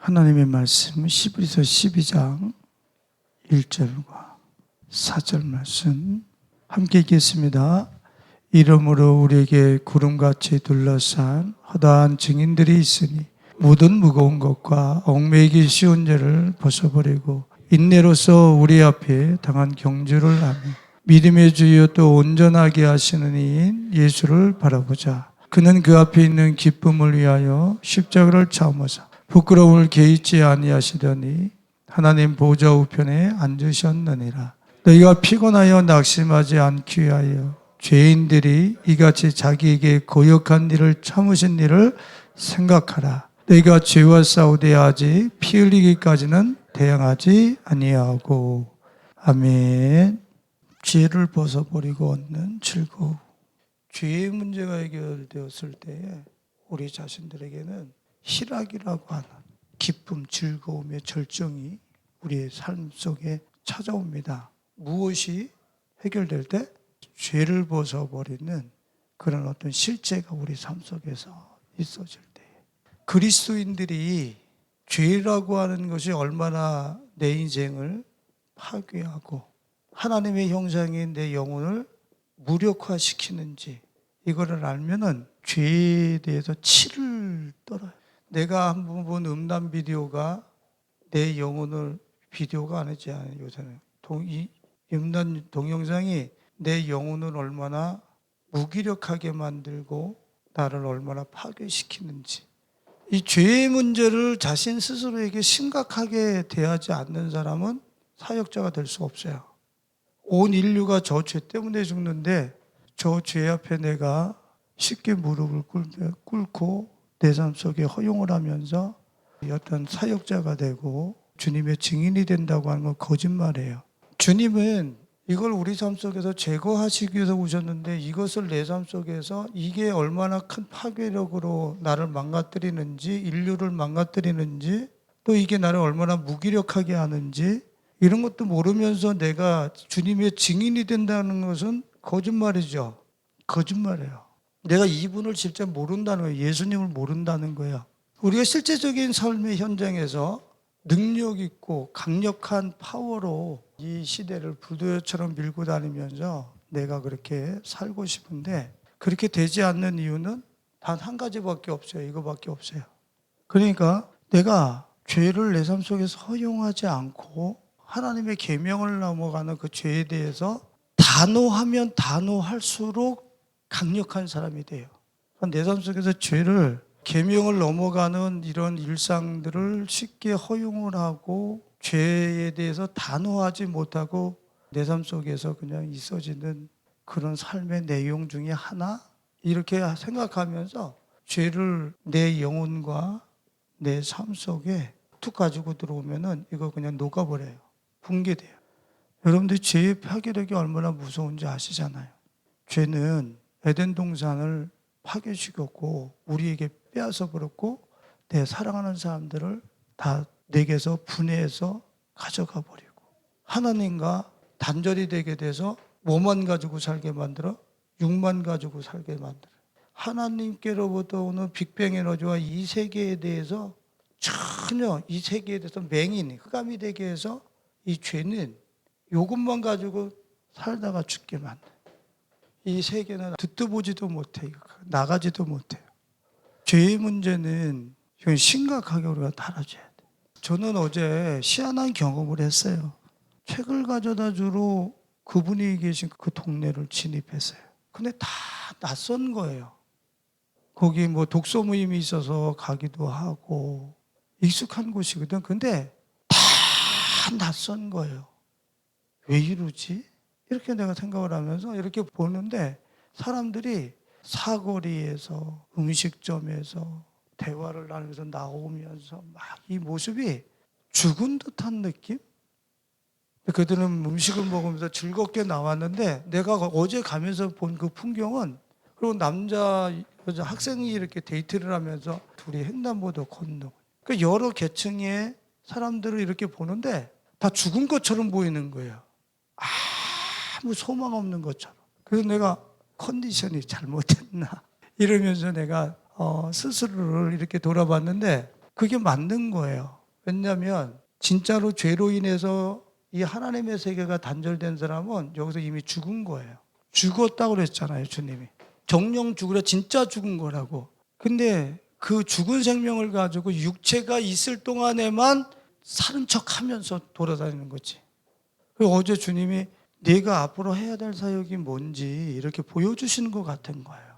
하나님의 말씀 히브리서 12장 1절과 4절 말씀 함께 읽겠습니다. 이러므로 우리에게 구름같이 둘러싼 허다한 증인들이 있으니 모든 무거운 것과 얽매이기 쉬운 죄를 벗어버리고 인내로서 우리 앞에 당한 경주를 하며 믿음의 주여 또 온전하게 하시는 이인 예수를 바라보자. 그는 그 앞에 있는 기쁨을 위하여 십자가를 참으사 부끄러움을 개의치 아니하시더니 하나님 보좌 우편에 앉으셨느니라. 너희가 피곤하여 낙심하지 않기 위하여 죄인들이 이같이 자기에게 고역한 일을 참으신 일을 생각하라. 너희가 죄와 싸우되 아직 피 흘리기까지는 대항하지 아니하고. 아멘. 죄를 벗어버리고 얻는 즐거움. 죄의 문제가 해결되었을 때에 우리 자신들에게는 희락이라고 하는 기쁨, 즐거움의 절정이 우리의 삶 속에 찾아옵니다. 무엇이 해결될 때? 죄를 벗어버리는 그런 어떤 실제가 우리 삶 속에서 있어질 때, 그리스도인들이 죄라고 하는 것이 얼마나 내 인생을 파괴하고 하나님의 형상인 내 영혼을 무력화시키는지 이거를 알면은 죄에 대해서 치를 떨어요. 내가 한번 본 음란 비디오가 내 영혼을, 비디오가 아니지 않아요. 요새는 이 음란 동영상이 내 영혼을 얼마나 무기력하게 만들고 나를 얼마나 파괴시키는지. 이 죄의 문제를 자신 스스로에게 심각하게 대하지 않는 사람은 사역자가 될 수 없어요. 온 인류가 저 죄 때문에 죽는데 저 죄 앞에 내가 쉽게 무릎을 꿇고 내 삶 속에 허용을 하면서 어떤 사역자가 되고 주님의 증인이 된다고 하는 건 거짓말이에요. 주님은 이걸 우리 삶 속에서 제거하시기 위해서 오셨는데 이것을 내 삶 속에서 이게 얼마나 큰 파괴력으로 나를 망가뜨리는지, 인류를 망가뜨리는지, 또 이게 나를 얼마나 무기력하게 하는지 이런 것도 모르면서 내가 주님의 증인이 된다는 것은 거짓말이죠. 거짓말이에요. 내가 이분을 실제 모른다는 거예요. 예수님을 모른다는 거예요. 우리가 실제적인 삶의 현장에서 능력 있고 강력한 파워로 이 시대를 불도저처럼 밀고 다니면서 내가 그렇게 살고 싶은데 그렇게 되지 않는 이유는 단 한 가지밖에 없어요. 이거밖에 없어요. 그러니까 내가 죄를 내 삶 속에서 허용하지 않고 하나님의 계명을 넘어가는 그 죄에 대해서 단호하면 단호할수록 강력한 사람이 돼요. 내 삶 속에서 죄를, 계명을 넘어가는 이런 일상들을 쉽게 허용을 하고 죄에 대해서 단호하지 못하고 내 삶 속에서 그냥 있어지는 그런 삶의 내용 중에 하나? 이렇게 생각하면서 죄를 내 영혼과 내 삶 속에 툭 가지고 들어오면은 이거 그냥 녹아버려요. 붕괴돼요. 여러분들이 죄의 파괴력이 얼마나 무서운지 아시잖아요. 죄는 에덴 동산을 파괴시켰고 우리에게 빼앗아 버렸고 내 사랑하는 사람들을 다 내게서 분해해서 가져가 버리고 하나님과 단절이 되게 돼서 뭐만 가지고 살게 만들어? 육만 가지고 살게 만들어. 하나님께로부터 오는 빅뱅 에너지와 이 세계에 대해서 전혀 이 세계에 대해서 맹인, 흑암이 되게 해서 이 죄는 이것만 가지고 살다가 죽게 만들어. 이 세계는 듣도 보지도 못해요. 나가지도 못해요. 죄의 문제는 심각하게 우리가 다뤄줘야 돼요. 저는 어제 희한한 경험을 했어요. 책을 가져다 주러 그분이 계신 그 동네를 진입했어요. 근데 다 낯선 거예요. 거기 뭐 독서 모임이 있어서 가기도 하고 익숙한 곳이거든. 근데 다 낯선 거예요. 왜 이러지? 이렇게 내가 생각을 하면서 이렇게 보는데 사람들이 사거리에서 음식점에서 대화를 나누면서 나오면서 막 이 모습이 죽은 듯한 느낌? 그들은 음식을 먹으면서 즐겁게 나왔는데 내가 어제 가면서 본 그 풍경은, 그리고 남자, 여자 학생이 이렇게 데이트를 하면서 둘이 횡단보도 걷는, 그 여러 계층의 사람들을 이렇게 보는데 다 죽은 것처럼 보이는 거예요. 아무 소망 없는 것처럼. 그래서 내가 컨디션이 잘못됐나 이러면서 내가 스스로를 이렇게 돌아봤는데 그게 맞는 거예요. 왜냐하면 진짜로 죄로 인해서 이 하나님의 세계가 단절된 사람은 여기서 이미 죽은 거예요. 죽었다고 그랬잖아요, 주님이. 정령 죽으라, 진짜 죽은 거라고. 근데 그 죽은 생명을 가지고 육체가 있을 동안에만 사는 척 하면서 돌아다니는 거지. 어제 주님이 내가 앞으로 해야 될 사역이 뭔지 이렇게 보여주시는 것 같은 거예요.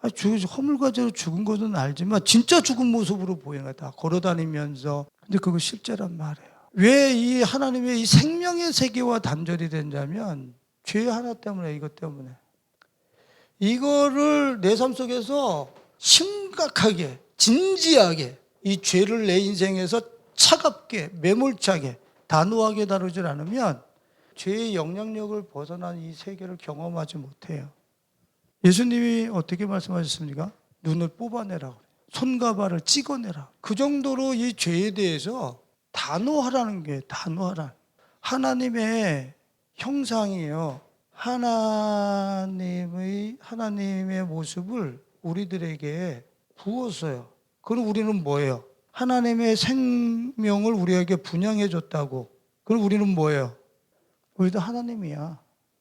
허물과제로 죽은 것은 알지만 진짜 죽은 모습으로 보이는 거다. 걸어다니면서. 근데 그거 실제란 말이에요. 왜 이 하나님의 이 생명의 세계와 단절이 된다면 죄 하나 때문에, 이것 때문에. 이거를 내 삶 속에서 심각하게, 진지하게 이 죄를 내 인생에서 차갑게, 매몰차게, 단호하게 다루지 않으면 죄의 영향력을 벗어난 이 세계를 경험하지 못해요. 예수님이 어떻게 말씀하셨습니까? 눈을 뽑아내라고, 손과 발을 찍어내라. 그 정도로 이 죄에 대해서 단호하라는 게, 단호하라. 하나님의 형상이에요. 하나님의 모습을 우리들에게 부었어요. 그럼 우리는 뭐예요? 하나님의 생명을 우리에게 분양해 줬다고. 그럼 우리는 뭐예요? 우리도 하나님이야.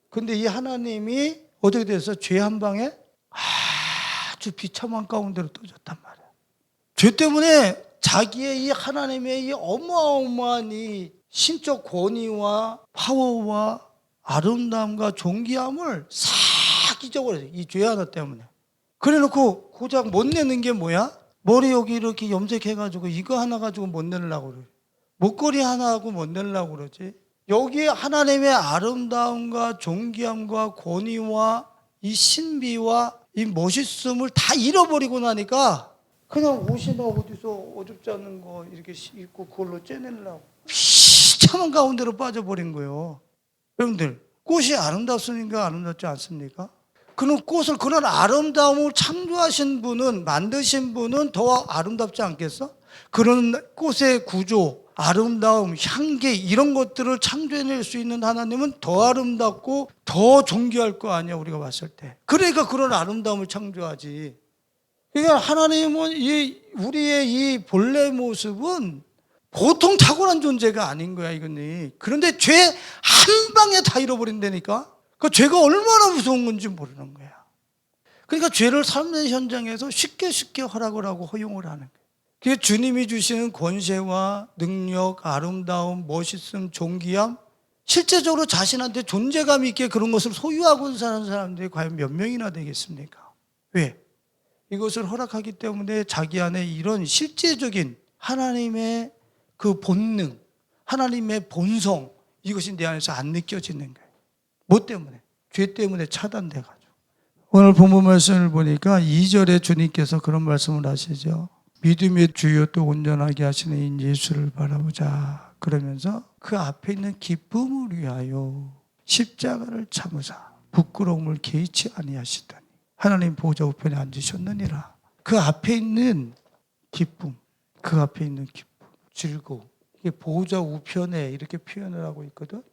근데 이 하나님이 어떻게 돼서 죄 한 방에 아주 비참한 가운데로 떠졌단 말이야. 죄 때문에 자기의 이 하나님의 이 어마어마한 이 신적 권위와 파워와 아름다움과 존귀함을 싹 잊어버려요. 이 죄 하나 때문에. 그래 놓고 고작 못 내는 게 뭐야? 머리 여기 이렇게 염색해가지고 이거 하나 가지고 못 내려고 그래. 목걸이 하나 하고 못 내려고 그러지. 여기에 하나님의 아름다움과 존귀함과 권위와 이 신비와 이 멋있음을 다 잃어버리고 나니까 그냥 옷이나 어디서 어줍지 않은 거 이렇게 입고 그걸로 째내려고 비참한 가운데로 빠져버린 거예요. 여러분들, 꽃이 아름답습니까? 아름답지 않습니까? 그런 꽃을, 그런 아름다움을 창조하신 분은, 만드신 분은 더 아름답지 않겠어? 그런 꽃의 구조, 아름다움, 향기 이런 것들을 창조해낼 수 있는 하나님은 더 아름답고 더 존귀할 거 아니야, 우리가 봤을 때. 그러니까 그런 아름다움을 창조하지. 그러니까 하나님은 우리의 이 본래 모습은 보통 탁월한 존재가 아닌 거야, 이거니. 그런데 죄 한 방에 다 잃어버린다니까? 그 죄가 얼마나 무서운 건지 모르는 거야. 그러니까 죄를 삶의 현장에서 쉽게 허락을 하고 허용을 하는 거야. 그게 주님이 주시는 권세와 능력, 아름다움, 멋있음, 존귀함, 실제적으로 자신한테 존재감 있게 그런 것을 소유하고 사는 사람들이 과연 몇 명이나 되겠습니까? 왜? 이것을 허락하기 때문에 자기 안에 이런 실제적인 하나님의 그 본능, 하나님의 본성, 이것이 내 안에서 안 느껴지는 거예요. 뭐 때문에? 죄 때문에 차단돼가지고. 오늘 본문 말씀을 보니까 2절에 주님께서 그런 말씀을 하시죠. 믿음의 주요 또 온전하게 하시는 인 예수를 바라보자. 그러면서 그 앞에 있는 기쁨을 위하여 십자가를 참으사 부끄러움을 개의치 아니하시더니 하나님 보좌 우편에 앉으셨느니라. 그 앞에 있는 기쁨, 그 앞에 있는 기쁨, 즐거움. 이게 보좌 우편에 이렇게 표현을 하고 있거든.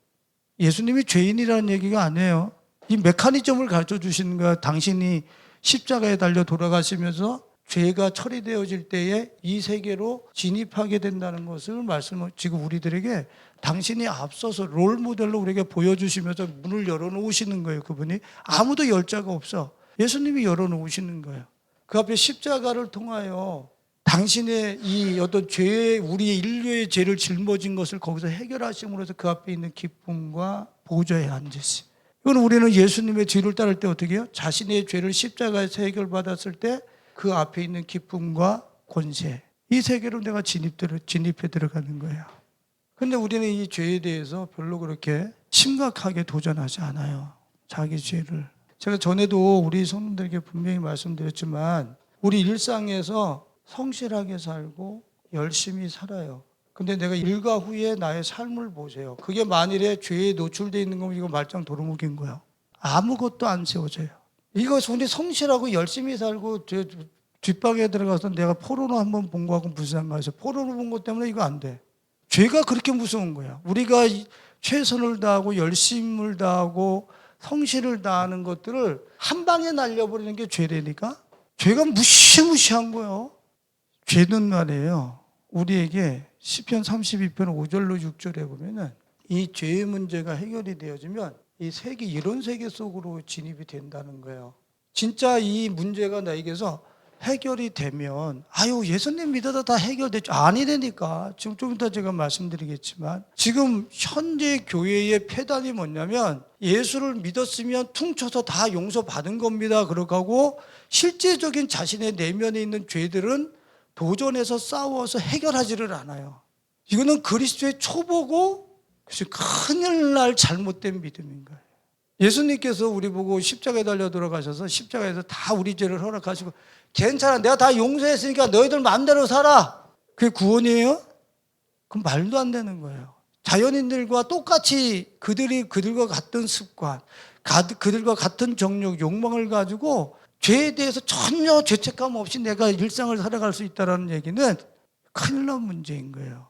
예수님이 죄인이라는 얘기가 아니에요. 이 메커니즘을 가르쳐 주시는 거야. 당신이 십자가에 달려 돌아가시면서 죄가 처리되어질 때에 이 세계로 진입하게 된다는 것을 지금 우리들에게 당신이 앞서서 롤 모델로 우리에게 보여주시면서 문을 열어놓으시는 거예요. 그분이 아무도 열 자가 없어. 예수님이 열어놓으시는 거예요. 그 앞에 십자가를 통하여 당신의 이 어떤 우리의 인류의 죄를 짊어진 것을 거기서 해결하심으로써 그 앞에 있는 기쁨과 보좌에 앉으시. 이건 우리는 예수님의 뒤를 따를 때 어떻게 해요? 자신의 죄를 십자가에서 해결받았을 때 그 앞에 있는 기쁨과 권세, 이 세계로 내가 진입해 들어가는 거예요. 그런데 우리는 이 죄에 대해서 별로 그렇게 심각하게 도전하지 않아요. 자기 죄를. 제가 전에도 우리 성도들에게 분명히 말씀드렸지만 우리 일상에서 성실하게 살고 열심히 살아요. 근데 내가 일과 후에 나의 삶을 보세요. 그게 만일에 죄에 노출되어 있는 거면 이거 말짱 도루묵인 거야. 아무것도 안 세워져요. 이거 우리 성실하고 열심히 살고 뒷방에 들어가서 내가 포로로 한번 본 거하고 무슨 상관이있어. 포로로 본 것 때문에 이거 안 돼. 죄가 그렇게 무서운 거야. 우리가 최선을 다하고 열심을 다하고 성실을 다하는 것들을 한 방에 날려버리는 게 죄라니까. 죄가 무시무시한 거예요. 죄는 말이에요. 우리에게 시편 32편 5절로 6절에 보면은 이 죄의 문제가 해결이 되어지면 이 세계, 이런 세계 속으로 진입이 된다는 거예요. 진짜 이 문제가 나에게서 해결이 되면 아유 예수님 믿어도 다 해결됐죠. 아니라니까. 지금 좀 이따 제가 말씀드리겠지만 지금 현재 교회의 폐단이 뭐냐면 예수를 믿었으면 퉁쳐서 다 용서받은 겁니다. 그렇게 하고 실제적인 자신의 내면에 있는 죄들은 도전해서 싸워서 해결하지를 않아요. 이거는 그리스도의 초보고 큰일 날 잘못된 믿음인 거예요. 예수님께서 우리 보고 십자가에 달려 들어가셔서 십자가에서 다 우리 죄를 허락하시고 괜찮아 내가 다 용서했으니까 너희들 마음대로 살아. 그게 구원이에요? 그럼 말도 안 되는 거예요. 자연인들과 똑같이 그들과 같은 습관, 그들과 같은 정욕, 욕망을 가지고 죄에 대해서 전혀 죄책감 없이 내가 일상을 살아갈 수 있다는 얘기는 큰일 난 문제인 거예요.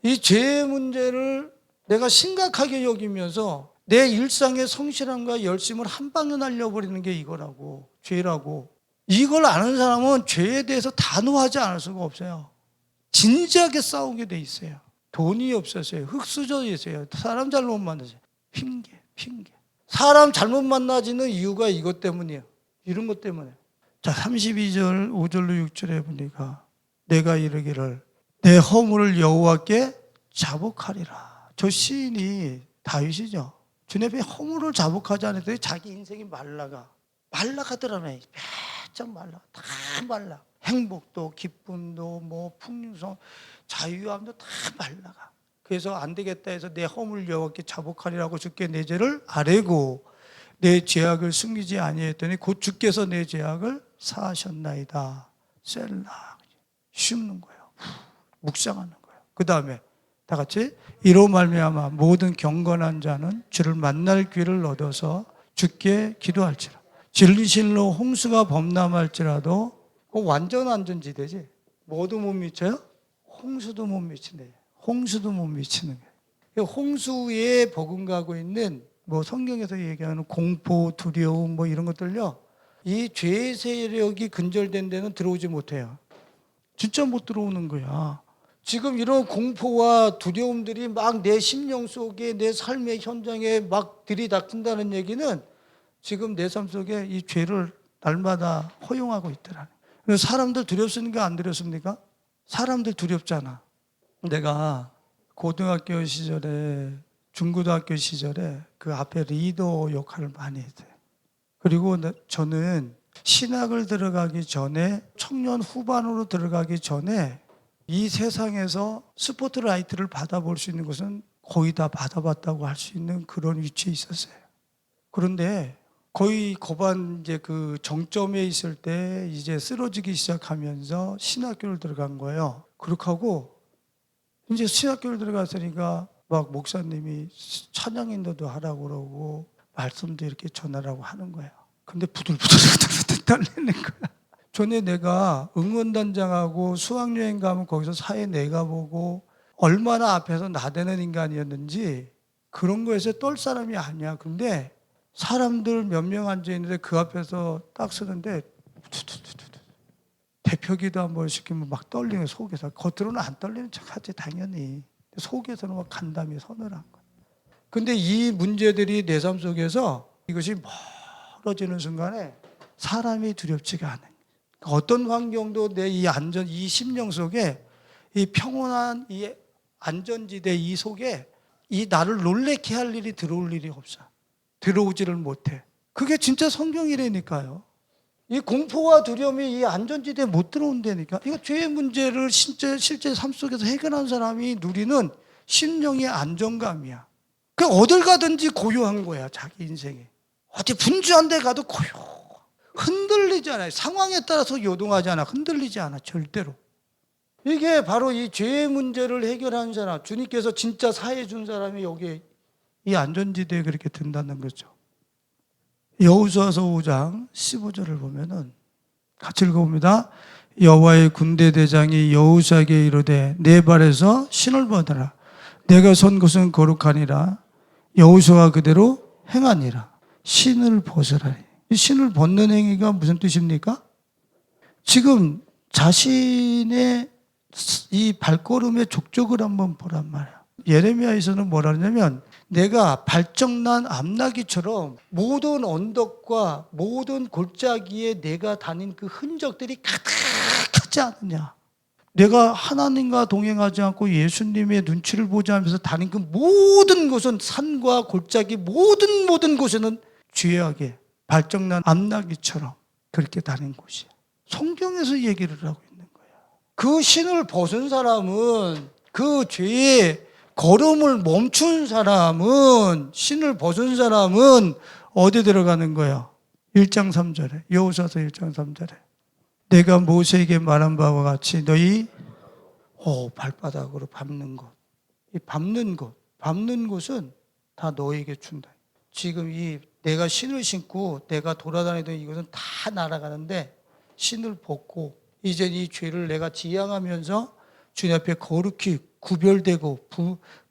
이 죄의 문제를 내가 심각하게 여기면서 내 일상의 성실함과 열심을 한 방에 날려버리는 게 이거라고, 죄라고. 이걸 아는 사람은 죄에 대해서 단호하지 않을 수가 없어요. 진지하게 싸우게 돼 있어요. 돈이 없어서요. 흙수저 있어요. 사람 잘못 만나세요. 핑계. 사람 잘못 만나지는 이유가 이것 때문이에요. 이런 것 때문에. 자, 32절 5절로 6절에 보니까 내가 이르기를 내 허물을 여호와께 자복하리라. 저 시인이 다윗이죠. 주님의 허물을 자복하지 않았더니 자기 인생이 말라가더라며. 바짝 말라. 다 말라. 행복도 기쁨도 뭐 풍성 자유함도 다 말라가. 그래서 안 되겠다 해서 내 허물 여호와께 자복하리라고 주께 내 죄를 아뢰고 내 죄악을 숨기지 아니했더니 곧 주께서 내 죄악을 사하셨나이다. 셀라. 쉬는 거예요. 묵상하는 거예요. 그 다음에 다 같이 이로 말미암아 모든 경건한 자는 주를 만날 기회를 얻어서 주께 기도할지라. 진리실로 홍수가 범람할지라도 완전 안전지대지. 뭐도 못 미쳐요? 홍수도 못 미치네. 홍수도 못 미치는 거예요. 홍수에 버금가고 있는 뭐 성경에서 얘기하는 공포, 두려움 뭐 이런 것들요. 이 죄의 세력이 근절된 데는 들어오지 못해요. 진짜 못 들어오는 거야. 지금 이런 공포와 두려움들이 막 내 심령 속에 내 삶의 현장에 막 들이닥친다는 얘기는 지금 내 삶 속에 이 죄를 날마다 허용하고 있더라고요. 그래서 사람들 두렵습니까? 안 두렵습니까? 사람들 두렵잖아. 내가 고등학교 시절에 중고등학교 시절에 그 앞에 리더 역할을 많이 했어요. 그리고 저는 신학을 들어가기 전에 청년 후반으로 들어가기 전에 이 세상에서 스포트라이트를 받아볼 수 있는 것은 거의 다 받아봤다고 할 수 있는 그런 위치에 있었어요. 그런데 거의 고반 이제 그 정점에 있을 때 이제 쓰러지기 시작하면서 신학교를 들어간 거예요. 그렇게 하고 이제 신학교를 들어갔으니까 막 목사님이 찬양인도도 하라고 그러고 말씀도 이렇게 전하라고 하는 거예요. 근데 부들부들 떨리는 거야. 전에 내가 응원단장하고 수학여행 가면 거기서 사회 내가보고 얼마나 앞에서 나대는 인간이었는지 그런 거에서 떨 사람이 아니야. 근데 사람들 몇 명 앉아있는데 그 앞에서 딱 쓰는데 대표기도 한번 시키면 막 떨리는 속에서. 겉으로는 안 떨리는 척하지 당연히. 속에서는 막 간담이 서늘한 거야. 근데 이 문제들이 내 삶 속에서 이것이 멀어지는 순간에 사람이 두렵지가 않아요. 어떤 환경도 내 이 심령 속에 이 평온한 이 안전지대 이 속에 이 나를 놀래게 할 일이 들어올 일이 없어. 들어오지를 못해. 그게 진짜 성경이라니까요. 이 공포와 두려움이 이 안전지대에 못 들어온다니까. 이거 죄의 문제를 실제 삶 속에서 해결한 사람이 누리는 심령의 안정감이야. 그 어딜 가든지 고요한 거야, 자기 인생에. 어디 분주한 데 가도 고요. 흔들리지 않아요. 상황에 따라서 요동하지 않아. 흔들리지 않아, 절대로. 이게 바로 이 죄의 문제를 해결한 사람, 주님께서 진짜 사해 준 사람이 여기 이 안전지대에 그렇게 든다는 거죠. 여호수아서 5장 15절을 보면은 같이 읽어봅니다. 여호와의 군대 대장이 여호수아에게 이르되 내 발에서 신을 벗어라. 내가 선 곳은 거룩하니라. 여호수아가 그대로 행하니라. 신을 벗으라. 이 신을 벗는 행위가 무슨 뜻입니까? 지금 자신의 이 발걸음의 족적을 한번 보란 말이야. 예레미야에서는 뭐라 하냐면 내가 발정난 암나기처럼 모든 언덕과 모든 골짜기에 내가 다닌 그 흔적들이 가득하지 않느냐. 내가 하나님과 동행하지 않고 예수님의 눈치를 보지 않으면서 다닌 그 모든 곳은 산과 골짜기 모든 곳에는 죄악에 발정난 암나기처럼 그렇게 다닌 곳이야. 성경에서 얘기를 하고 있는 거야. 그 신을 벗은 사람은 그 죄에 걸음을 멈춘 사람은 신을 벗은 사람은 어디 들어가는 거야? 1장 3절에 여호수아서 1장 3절에 내가 모세에게 말한 바와 같이 너희 발바닥으로 밟는 것. 이 밟는 곳은 다 너에게 준다. 지금 이 내가 신을 신고 내가 돌아다니던 이것은 다 날아가는데 신을 벗고 이제 이 죄를 내가 지향하면서 주님 앞에 거룩히 구별되고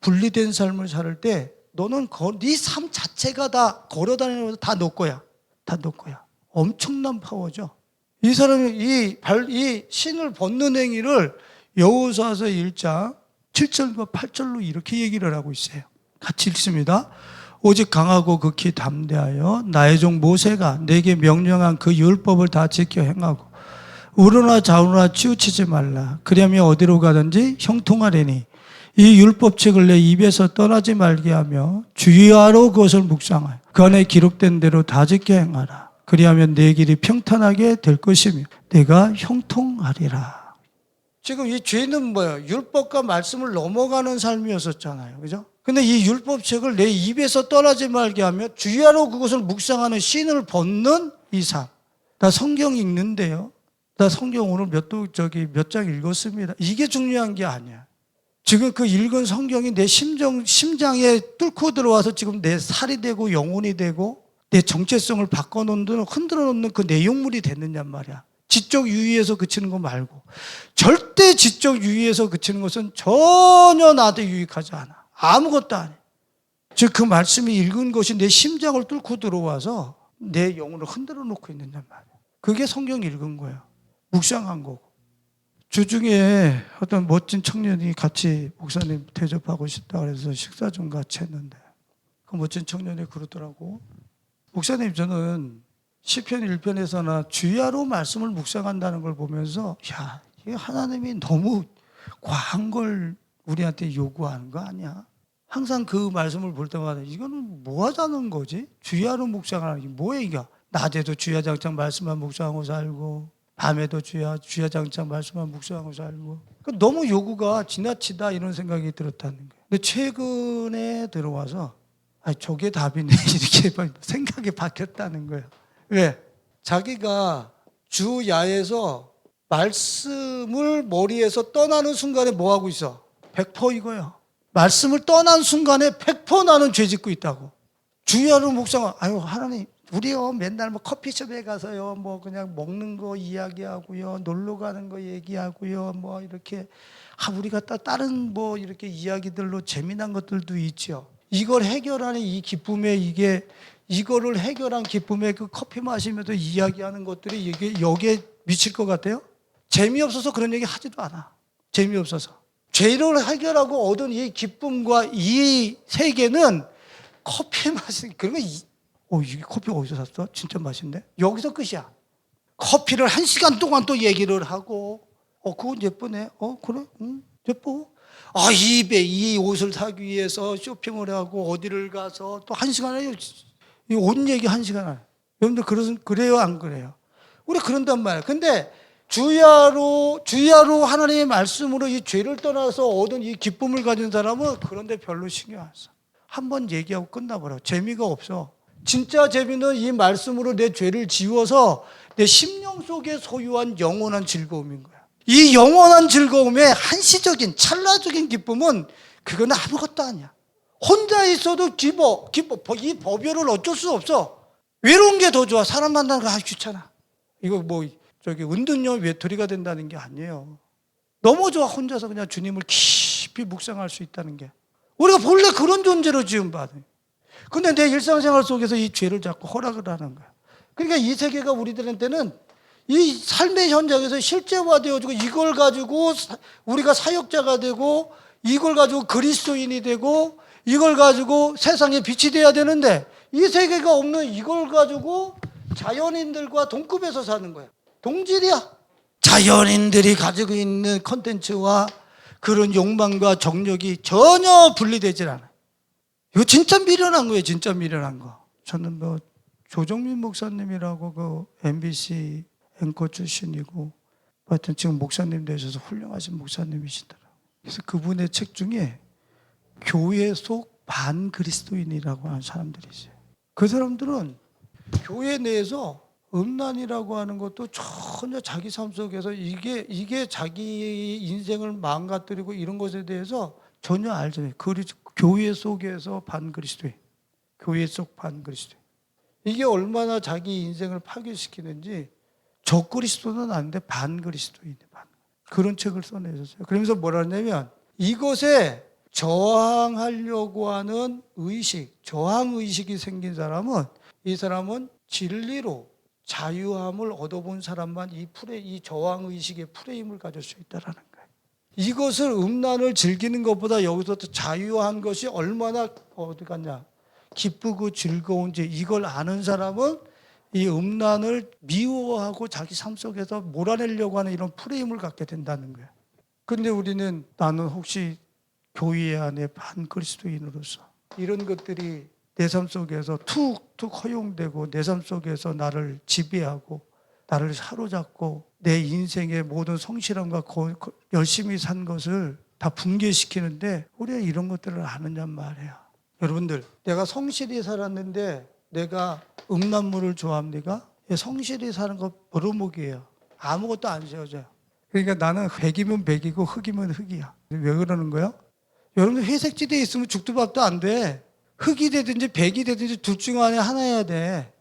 분리된 삶을 살 때 너는 네 삶 자체가 다 걸어다니는 것도 다 너 거야. 다 너 거야. 엄청난 파워죠. 이 사람이 이 신을 벗는 행위를 여호수아서 1장 7절과 8절로 이렇게 얘기를 하고 있어요. 같이 읽습니다. 오직 강하고 극히 담대하여 나의 종 모세가 내게 명령한 그 율법을 다 지켜 행하고 우르나 좌우나 치우치지 말라. 그러면 어디로 가든지 형통하리니 이 율법책을 내 입에서 떠나지 말게 하며 주의하러 그것을 묵상하여 그 안에 기록된 대로 다 지켜 행하라. 그리하면 내 길이 평탄하게 될 것이며 내가 형통하리라. 지금 이 죄는 뭐예요? 율법과 말씀을 넘어가는 삶이었었잖아요. 그죠? 근데 이 율법책을 내 입에서 떠나지 말게 하며 주의하러 그것을 묵상하는 신을 벗는 이 삶. 나 성경 읽는데요. 나 성경 오늘 몇 장 읽었습니다. 이게 중요한 게 아니야. 지금 그 읽은 성경이 내 심장에 뚫고 들어와서 지금 내 살이 되고 영혼이 되고 내 정체성을 바꿔놓는, 흔들어 놓는 그 내용물이 됐느냔 말이야. 지적 유의에서 그치는 거 말고. 절대 지적 유의에서 그치는 것은 전혀 나한테 유익하지 않아. 아무것도 아니야. 즉 그 말씀이 읽은 것이 내 심장을 뚫고 들어와서 내 영혼을 흔들어 놓고 있느냔 말이야. 그게 성경 읽은 거야. 묵상한 거고. 주중에 어떤 멋진 청년이 같이 목사님 대접하고 싶다 그래서 식사 좀 같이 했는데 그 멋진 청년이 그러더라고. 목사님 저는 시편 1편에서나 주야로 말씀을 묵상한다는 걸 보면서 야, 이게 하나님이 너무 과한 걸 우리한테 요구하는 거 아니야? 항상 그 말씀을 볼 때마다 이거는 뭐 하자는 거지? 주야로 묵상하는 게 뭐야 이게? 낮에도 주야장창 말씀만 묵상하고 살고 밤에도 주야장창 말씀만 묵상하고 살고 너무 요구가 지나치다 이런 생각이 들었다는 거예요. 근데 최근에 들어와서 저게 답이네 이렇게 생각이 바뀌었다는 거예요. 왜? 자기가 주야에서 말씀을 머리에서 떠나는 순간에 뭐 하고 있어? 100% 이거야. 말씀을 떠난 순간에 100% 나는 죄 짓고 있다고. 주야로 묵상, 하나님, 우리요 맨날 뭐 커피숍에 가서요 뭐 그냥 먹는 거 이야기하고요 놀러 가는 거 얘기하고요 뭐 이렇게 우리가 다른 뭐 이렇게 이야기들로 재미난 것들도 있죠. 이걸 해결하는 이 기쁨에 이거를 해결한 기쁨에 그 커피 마시면서 이야기하는 것들이 이게 여기에 미칠 것 같아요? 재미없어서 그런 얘기 하지도 않아. 재미없어서. 죄를 해결하고 얻은 이 기쁨과 이 세계는 커피 마시는 그런 거 이게 커피 어디서 샀어? 진짜 맛있네. 여기서 끝이야. 커피를 1시간 동안 또 얘기를 하고 그건 예쁘네. 그래? 예뻐. 이 옷을 사기 위해서 쇼핑을 하고 어디를 가서 또 1시간 해요. 이 옷 얘기 1시간 해요. 여러분들 그래요? 안 그래요? 우리 그런단 말이야. 근데 주야로 하나님의 말씀으로 이 죄를 떠나서 얻은 이 기쁨을 가진 사람은 그런데 별로 신경 안 써. 한번 얘기하고 끝나버려. 재미가 없어. 진짜 재미는 이 말씀으로 내 죄를 지워서 내 심령 속에 소유한 영원한 즐거움인 거야. 이 영원한 즐거움의 한시적인 찰나적인 기쁨은 그건 아무것도 아니야. 혼자 있어도 기뻐. 이 법요를 어쩔 수 없어. 외로운 게 더 좋아. 사람 만나는 거 귀찮아. 이거 은둔형 외톨이가 된다는 게 아니에요. 너무 좋아. 혼자서 그냥 주님을 깊이 묵상할 수 있다는 게. 우리가 본래 그런 존재로 지음받아요. 근데 내 일상생활 속에서 이 죄를 자꾸 허락을 하는 거야. 그러니까 이 세계가 우리들한테는 이 삶의 현장에서 실제화되어지고 이걸 가지고 우리가 사역자가 되고 이걸 가지고 그리스도인이 되고 이걸 가지고 세상에 빛이 돼야 되는데 이 세계가 없는 이걸 가지고 자연인들과 동급해서 사는 거야. 동질이야. 자연인들이 가지고 있는 컨텐츠와 그런 욕망과 정력이 전혀 분리되질 않아요. 이거 진짜 미련한 거예요. 진짜 미련한 거. 저는 뭐 조정민 목사님이라고 그 MBC 앵커 출신이고 하여튼 지금 목사님 되셔서 훌륭하신 목사님이시더라고요. 그래서 그분의 책 중에 교회 속 반그리스도인이라고 하는 사람들이 있어요. 그 사람들은 교회 내에서 음란이라고 하는 것도 전혀 자기 삶 속에서 이게 자기 인생을 망가뜨리고 이런 것에 대해서 전혀 알지 않아요. 교회 속에서 반그리스도인, 교회 속 반그리스도인. 이게 얼마나 자기 인생을 파괴시키는지 적그리스도는 아닌데 반그리스도인이에요. 그런 책을 써내셨어요. 그러면서 뭐라 하냐면 이것에 저항하려고 하는 의식, 저항의식이 생긴 사람은 이 사람은 진리로 자유함을 얻어본 사람만 이 저항의식의 프레임을 가질 수 있다는 거예요. 이것을 음란을 즐기는 것보다 여기서 더 자유한 것이 얼마나 어디 갔냐 기쁘고 즐거운지 이걸 아는 사람은 이 음란을 미워하고 자기 삶 속에서 몰아내려고 하는 이런 프레임을 갖게 된다는 거예요. 근데 우리는 나는 혹시 교회 안에 반그리스도인으로서 이런 것들이 내 삶 속에서 툭툭 허용되고 내 삶 속에서 나를 지배하고 나를 사로잡고 내 인생의 모든 성실함과 열심히 산 것을 다 붕괴시키는데 우리가 이런 것들을 아느냐 말이야. 여러분들 내가 성실히 살았는데 내가 음란물을 좋아합니까? 성실히 사는 거 버르목이에요. 아무것도 안 세워져요. 그러니까 나는 백이면 백이고 흑이면 흑이야. 왜 그러는 거야? 여러분들 회색지대에 있으면 죽도 밥도 안 돼. 흑이 되든지 백이 되든지 둘 중 안에 하나여야 돼.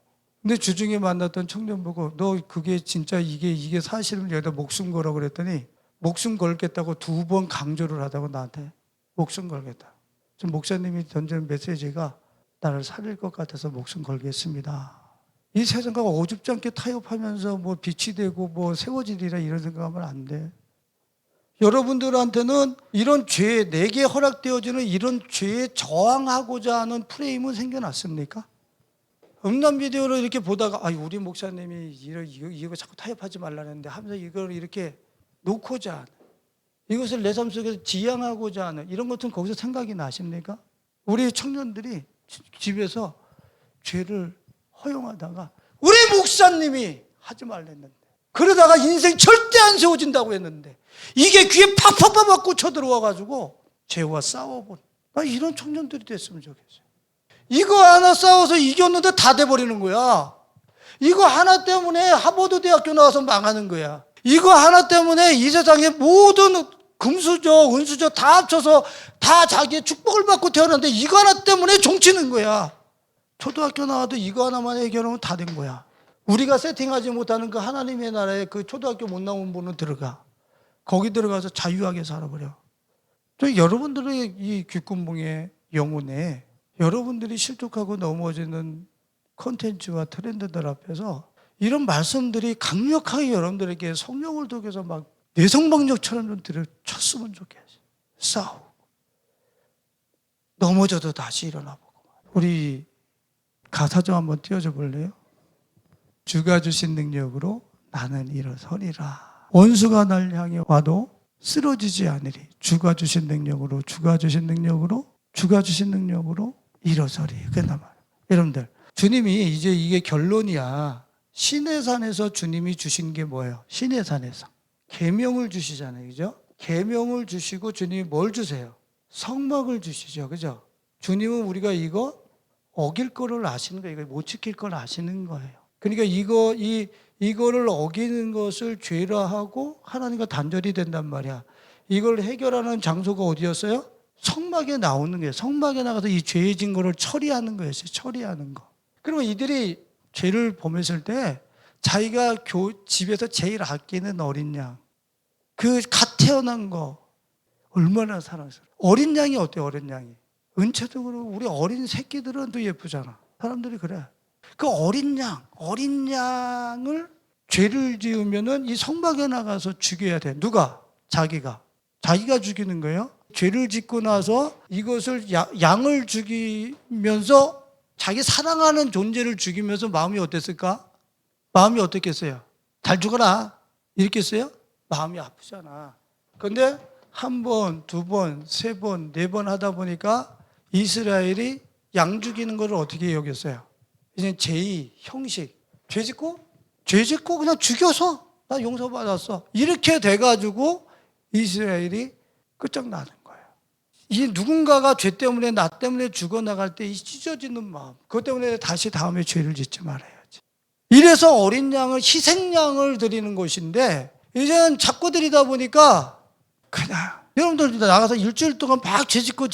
근데 주중에 만났던 청년 보고 너 그게 진짜 이게 사실은 여기다 목숨 걸어 그랬더니 목숨 걸겠다고 2번 강조를 하다고 나한테 목숨 걸겠다. 지금 목사님이 던지는 메시지가 나를 살릴 것 같아서 목숨 걸겠습니다. 이 세상과 어줍지 않게 타협하면서 뭐 빛이 되고 뭐 세워지리라 이런 생각하면 안 돼. 여러분들한테는 이런 죄, 내게 허락되어지는 이런 죄에 저항하고자 하는 프레임은 생겨났습니까? 음란 비디오를 이렇게 보다가 우리 목사님이 이거 자꾸 타협하지 말라는데 하면서 이걸 이렇게 놓고자 하는 이것을 내 삶 속에서 지향하고자 하는 이런 것은 거기서 생각이 나십니까? 우리 청년들이 집에서 죄를 허용하다가 우리 목사님이 하지 말랬는데 그러다가 인생 절대 안 세워진다고 했는데 이게 귀에 팍팍팍 꽂혀 들어와가지고 죄와 싸워본 이런 청년들이 됐으면 좋겠어요. 이거 하나 싸워서 이겼는데 다 돼버리는 거야. 이거 하나 때문에 하버드 대학교 나와서 망하는 거야. 이거 하나 때문에 이 세상의 모든 금수저, 은수저 다 합쳐서 다 자기의 축복을 받고 태어났는데 이거 하나 때문에 종치는 거야. 초등학교 나와도 이거 하나만 해결하면 다 된 거야. 우리가 세팅하지 못하는 그 하나님의 나라에 그 초등학교 못 나온 분은 들어가. 거기 들어가서 자유하게 살아버려. 여러분들의 이 귓구멍의 영혼에 여러분들이 실족하고 넘어지는 콘텐츠와 트렌드들 앞에서 이런 말씀들이 강력하게 여러분들에게 성령을 통해서 막 내성방적처럼 좀 들여쳤으면 좋겠어요. 싸우고 넘어져도 다시 일어나보고. 우리 가사 좀 한번 띄워줘 볼래요? 주가 주신 능력으로 나는 일어서리라. 원수가 날 향해 와도 쓰러지지 않으리. 주가 주신 능력으로 일어서리. 그나마 여러분들 주님이 이제 이게 결론이야. 시내산에서 주님이 주신 게 뭐예요? 시내산에서 계명을 주시잖아요. 그죠? 계명을 주시고 주님이 뭘 주세요? 성막을 주시죠. 그죠? 주님은 우리가 이거 어길 거를 아시는 거예요. 이거 못 지킬 걸 아시는 거예요. 그러니까 이거를 어기는 것을 죄라 하고 하나님과 단절이 된단 말이야. 이걸 해결하는 장소가 어디였어요? 성막에 나오는 거예요. 성막에 나가서 이 죄진 거를 처리하는 거였어요. 처리하는 거. 그러면 이들이 죄를 범했을 때 자기가 집에서 제일 아끼는 어린 양, 그 갓 태어난 거 얼마나 사랑스러워. 어린 양이 어때요? 어린 양이 은체적으로 우리 어린 새끼들은 또 예쁘잖아. 사람들이 그래. 그 어린 양을 죄를 지으면은 이 성막에 나가서 죽여야 돼. 누가? 자기가 죽이는 거예요. 죄를 짓고 나서 이것을 양을 죽이면서 자기 사랑하는 존재를 죽이면서 마음이 어땠을까? 마음이 어떻겠어요? 잘 죽어라 이랬겠어요? 마음이 아프잖아. 근데 한 번, 두 번, 세 번, 네 번 하다 보니까 이스라엘이 양 죽이는 것을 어떻게 여겼어요? 이제 제2 형식. 죄 짓고 그냥 죽여서 나 용서받았어. 이렇게 돼가지고 이스라엘이 끝장나는 거예요. 이 누군가가 죄 때문에 나 때문에 죽어나갈 때 이 찢어지는 마음, 그것 때문에 다시 다음에 죄를 짓지 말아야지. 이래서 어린 양을, 희생양을 드리는 것인데 이제는 자꾸 드리다 보니까 그냥 여러분들 나가서 일주일 동안 막 죄 짓고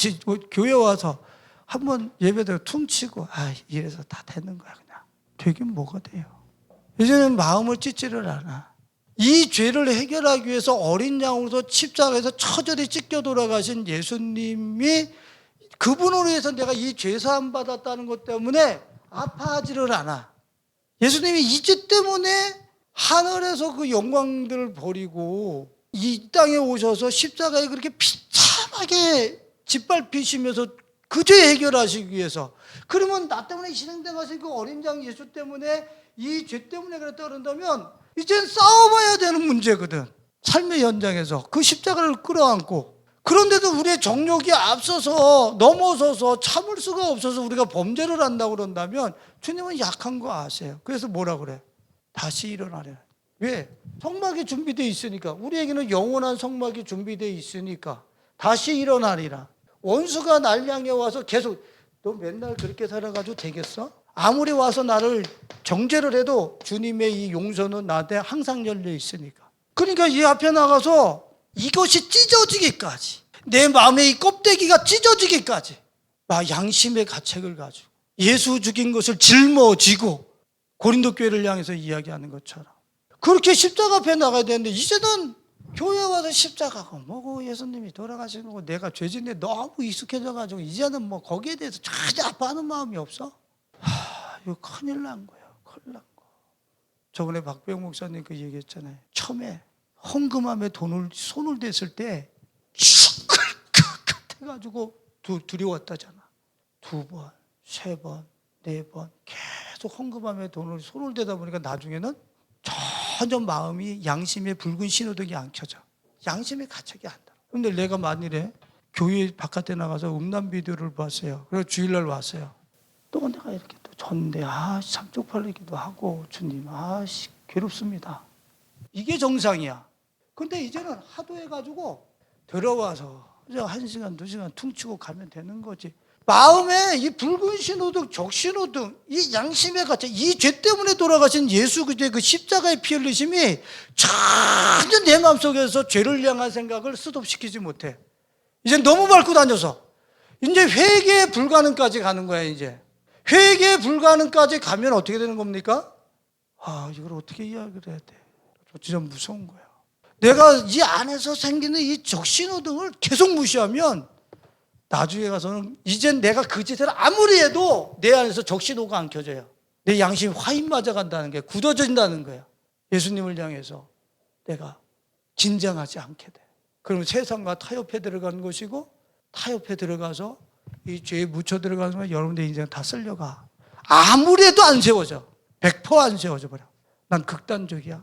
교회 와서 한번 예배드리고 퉁치고 이래서 다 되는 거야. 그냥 되긴 뭐가 돼요. 이제는 마음을 찢지를 않아. 이 죄를 해결하기 위해서 어린 양으로서 십자가에서 처절히 찢겨 돌아가신 예수님이 그분으로 해서 내가 이 죄사함 받았다는 것 때문에 아파하지를 않아. 예수님이 이 죄 때문에 하늘에서 그 영광들을 버리고 이 땅에 오셔서 십자가에 그렇게 비참하게 짓밟히시면서 그 죄 해결하시기 위해서, 그러면 나 때문에 희생당하신 그 어린 양 예수 때문에 이 죄 때문에 그랬다 그런다면 이젠 싸워봐야 되는 문제거든. 삶의 현장에서 그 십자가를 끌어안고, 그런데도 우리의 정욕이 앞서서 넘어서서 참을 수가 없어서 우리가 범죄를 한다고 그런다면 주님은 약한 거 아세요. 그래서 뭐라 그래? 다시 일어나래. 왜? 성막이 준비되어 있으니까. 우리에게는 영원한 성막이 준비되어 있으니까 다시 일어나리라. 원수가 날 향해 와서 계속 너 맨날 그렇게 살아가지고 되겠어? 아무리 와서 나를 정죄를 해도 주님의 이 용서는 나한테 항상 열려 있으니까. 그러니까 이 앞에 나가서 이것이 찢어지기까지, 내 마음의 이 껍데기가 찢어지기까지 막 양심의 가책을 가지고 예수 죽인 것을 짊어지고 고린도 교회를 향해서 이야기하는 것처럼 그렇게 십자가 앞에 나가야 되는데, 이제는 교회 와서 십자가가 뭐고 예수님이 돌아가시는 거 내가 죄진데 너무 익숙해져가지고 이제는 뭐 거기에 대해서 전혀 아파하는 마음이 없어. 이거 큰일 난 거예요. 큰일 난 거. 저번에 박병 목사님 그 얘기했잖아요. 처음에 헌금함에 손을 댔을 때 해가지고 두려웠다잖아. 2번, 3번, 4번 계속 헌금함에 손을 대다 보니까 나중에는 전혀 마음이 양심의 붉은 신호등이 안 켜져. 양심의 가책이 안 들어. 그런데 내가 만일에 교회 바깥에 나가서 음란 비디오를 봤어요. 그래서 주일날 왔어요. 또 내가 이렇게 또 졌는데 참 쪽팔리기도 하고 주님 괴롭습니다. 이게 정상이야. 근데 이제는 하도 해가지고 들어와서 1시간, 2시간 퉁치고 가면 되는 거지. 마음에 이 붉은 신호등, 적신호등, 이 양심의 가책, 이 죄 때문에 돌아가신 예수 그리스도의 그 십자가의 피 흘리심이 전혀 내 마음속에서 죄를 향한 생각을 스톱시키지 못해. 이제 너무 밟고 다녀서 이제 회개 불가능까지 가는 거야. 이제 회개 불가능까지 가면 어떻게 되는 겁니까? 이걸 어떻게 이야기를 해야 돼? 진짜 무서운 거야. 내가 이 안에서 생기는 이 적신호등을 계속 무시하면 나중에 가서는 이젠 내가 그 짓을 아무리 해도 내 안에서 적신호가 안 켜져요. 내 양심이 화인 맞아간다는 게, 굳어진다는 거야. 예수님을 향해서 내가 긴장하지 않게 돼. 그러면 세상과 타협해 들어가는 것이고, 타협해 들어가서 이 죄에 묻혀 들어가는 건 여러분들 인생 다 쓸려가. 아무리 해도 안 세워져. 100% 안 세워져 버려. 난 극단적이야.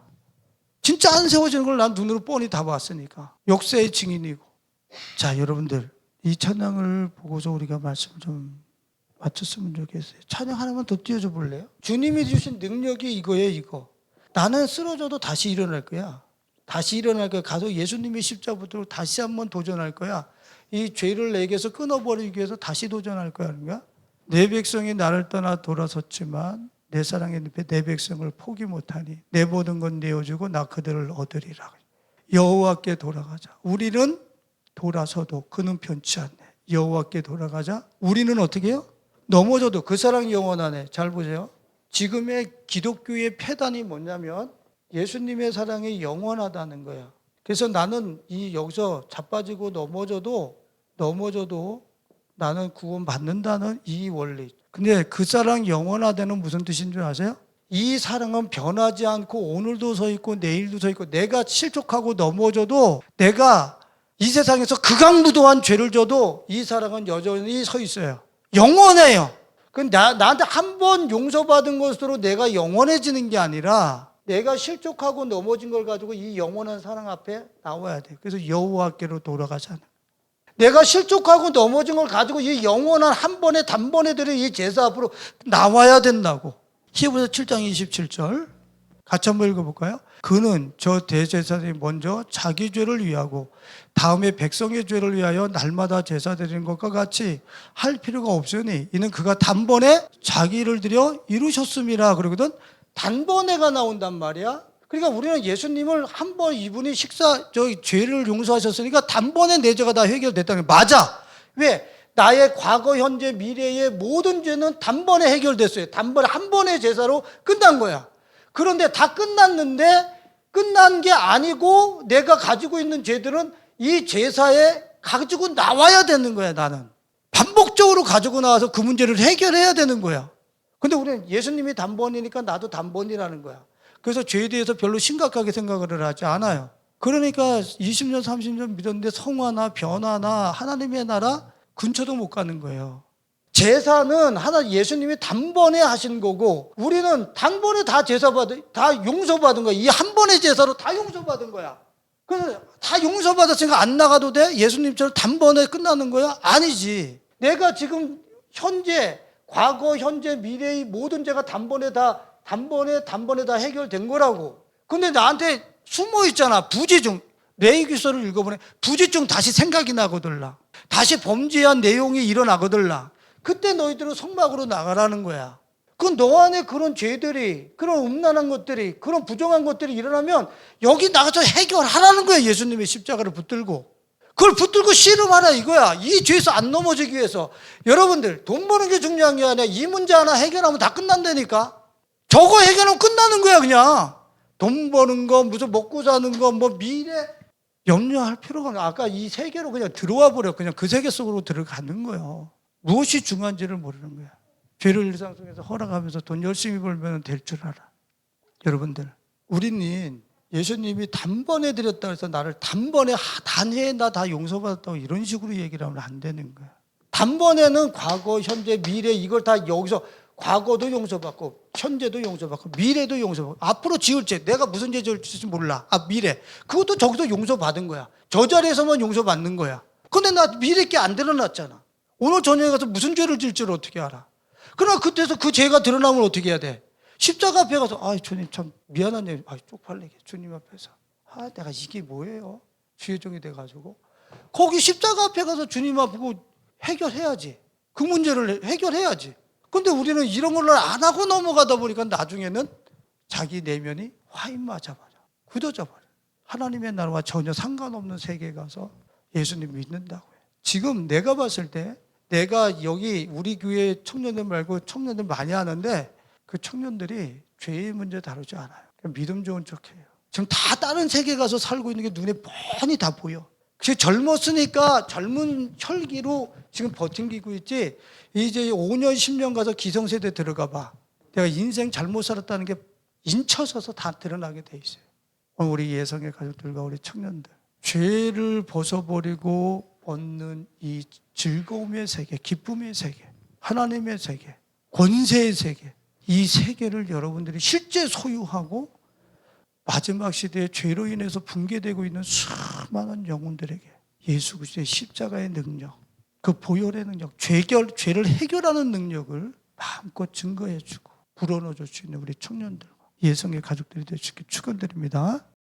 진짜 안 세워지는 걸 난 눈으로 뻔히 다 봤으니까. 역사의 증인이고. 자, 여러분들 이 찬양을 보고서 우리가 말씀을 좀 맞췄으면 좋겠어요. 찬양 하나만 더 띄워줘 볼래요? 주님이 주신 능력이 이거예요. 이거. 나는 쓰러져도 다시 일어날 거야. 다시 일어날 거야. 가서 예수님의 십자부터 다시 한번 도전할 거야. 이 죄를 내게서 끊어버리기 위해서 다시 도전할 거야. 그런가? 내 백성이 나를 떠나 돌아섰지만 내 사랑의 늪에 내 백성을 포기 못하니 내 모든 건 내어주고 나 그들을 얻으리라. 여호와께 돌아가자. 우리는 돌아서도 그는 편치 않네. 여호와께 돌아가자. 우리는 어떻게 해요? 넘어져도 그 사랑이 영원하네. 잘 보세요. 지금의 기독교의 폐단이 뭐냐면 예수님의 사랑이 영원하다는 거야. 그래서 나는 여기서 자빠지고 넘어져도 나는 구원받는다는 이 원리. 근데 그 사랑 영원하다는 무슨 뜻인 줄 아세요? 이 사랑은 변하지 않고 오늘도 서 있고 내일도 서 있고 내가 실족하고 넘어져도 내가 이 세상에서 극악무도한 죄를 져도 이 사랑은 여전히 서 있어요. 영원해요. 나한테 한 번 용서받은 것으로 내가 영원해지는 게 아니라 내가 실족하고 넘어진 걸 가지고 이 영원한 사랑 앞에 나와야 돼. 그래서 여호와께로 돌아가잖아. 내가 실족하고 넘어진 걸 가지고 이 영원한 한 번에 단번에 들은 이 제사 앞으로 나와야 된다고. 히브리서 7장 27절 같이 한번 읽어볼까요? 그는 저 대제사장이 먼저 자기 죄를 위하고 다음에 백성의 죄를 위하여 날마다 제사 드리는 것과 같이 할 필요가 없으니 이는 그가 단번에 자기를 들여 이루셨음이라 그러거든. 단번에가 나온단 말이야. 그러니까 우리는 예수님을 한 번 이분이 죄를 용서하셨으니까 단번에 내 죄가 다 해결됐다는 거야. 맞아. 왜? 나의 과거, 현재, 미래의 모든 죄는 단번에 해결됐어요. 단번에 한 번의 제사로 끝난 거야. 그런데 다 끝났는데 끝난 게 아니고 내가 가지고 있는 죄들은 이 제사에 가지고 나와야 되는 거야. 나는 반복적으로 가지고 나와서 그 문제를 해결해야 되는 거야. 근데 우리는 예수님이 단번이니까 나도 단번이라는 거야. 그래서 죄에 대해서 별로 심각하게 생각을 하지 않아요. 그러니까 20년 30년 믿었는데 성화나 변화나 하나님의 나라 근처도 못 가는 거예요. 제사는 예수님이 단번에 하신 거고 우리는 단번에 다 용서받은 거야. 이 한 번의 제사로 다 용서받은 거야. 그래서 다 용서받았으니까 안 나가도 돼? 예수님처럼 단번에 끝나는 거야? 아니지. 내가 지금 현재 과거, 현재, 미래의 모든 죄가 단번에 다 해결된 거라고. 근데 나한테 숨어 있잖아. 부지중. 레위기서를 읽어보네. 부지중 다시 생각이 나거들라. 다시 범죄한 내용이 일어나거들라. 그때 너희들은 성막으로 나가라는 거야. 너 안에 그런 죄들이, 그런 음란한 것들이, 그런 부정한 것들이 일어나면 여기 나가서 해결하라는 거야. 예수님의 십자가를 붙들고. 그걸 붙들고 씨름하라 이거야. 이 죄에서 안 넘어지기 위해서. 여러분들 돈 버는 게 중요한 게 아니야. 이 문제 하나 해결하면 다 끝난다니까. 저거 해결하면 끝나는 거야 그냥. 돈 버는 거, 무슨 먹고 사는 거, 미래 염려할 필요가 없어. 아까 이 세계로 그냥 들어와 버려. 그냥 그 세계 속으로 들어가는 거예요. 무엇이 중요한지를 모르는 거야. 죄를 일상 속에서 허락하면서 돈 열심히 벌면 될 줄 알아. 여러분들, 우리는 예수님이 단번에 드렸다고 해서 나를 단번에 단회에 나 다 용서받았다고 이런 식으로 얘기를 하면 안 되는 거야. 단번에는 과거, 현재, 미래 이걸 다 여기서 과거도 용서받고 현재도 용서받고 미래도 용서받고 앞으로 지을 죄 내가 무슨 죄 지을지 몰라. 미래 그것도 저기서 용서받은 거야. 저 자리에서만 용서받는 거야. 근데 나 미래 게 안 드러났잖아. 오늘 저녁에 가서 무슨 죄를 지을지를 어떻게 알아. 그러나 그때서 그 죄가 드러나면 어떻게 해야 돼. 십자가 앞에 가서 주님 참 미안한 일 쪽팔리게 주님 앞에서 내가 이게 뭐예요. 주의 종이 돼가지고 거기 십자가 앞에 가서 주님 앞에 해결해야지. 그 문제를 해결해야지. 근데 우리는 이런 걸 안 하고 넘어가다 보니까 나중에는 자기 내면이 화인 맞아버려. 굳어져 버려. 하나님의 나라와 전혀 상관없는 세계에 가서 예수님 믿는다고 해. 지금 내가 봤을 때 내가 여기 우리 교회 청년들 말고 청년들 많이 하는데 그 청년들이 죄의 문제 다루지 않아요. 그냥 믿음 좋은 척해요. 지금 다 다른 세계 가서 살고 있는 게 눈에 뻔히 다 보여. 젊었으니까 젊은 혈기로 지금 버팅기고 있지. 이제 5년 10년 가서 기성세대 들어가 봐. 내가 인생 잘못 살았다는 게 인쳐서서 다 드러나게 돼 있어요. 오늘 우리 예성의 가족들과 우리 청년들 죄를 벗어버리고 얻는 이 즐거움의 세계, 기쁨의 세계, 하나님의 세계, 권세의 세계, 이 세계를 여러분들이 실제 소유하고 마지막 시대에 죄로 인해서 붕괴되고 있는 수많은 영혼들에게 예수 그리스도의 십자가의 능력, 그 보혈의 능력, 죄를 해결하는 능력을 마음껏 증거해주고 불어넣어줄 수 있는 우리 청년들과 예성의 가족들이 되시길 축원드립니다.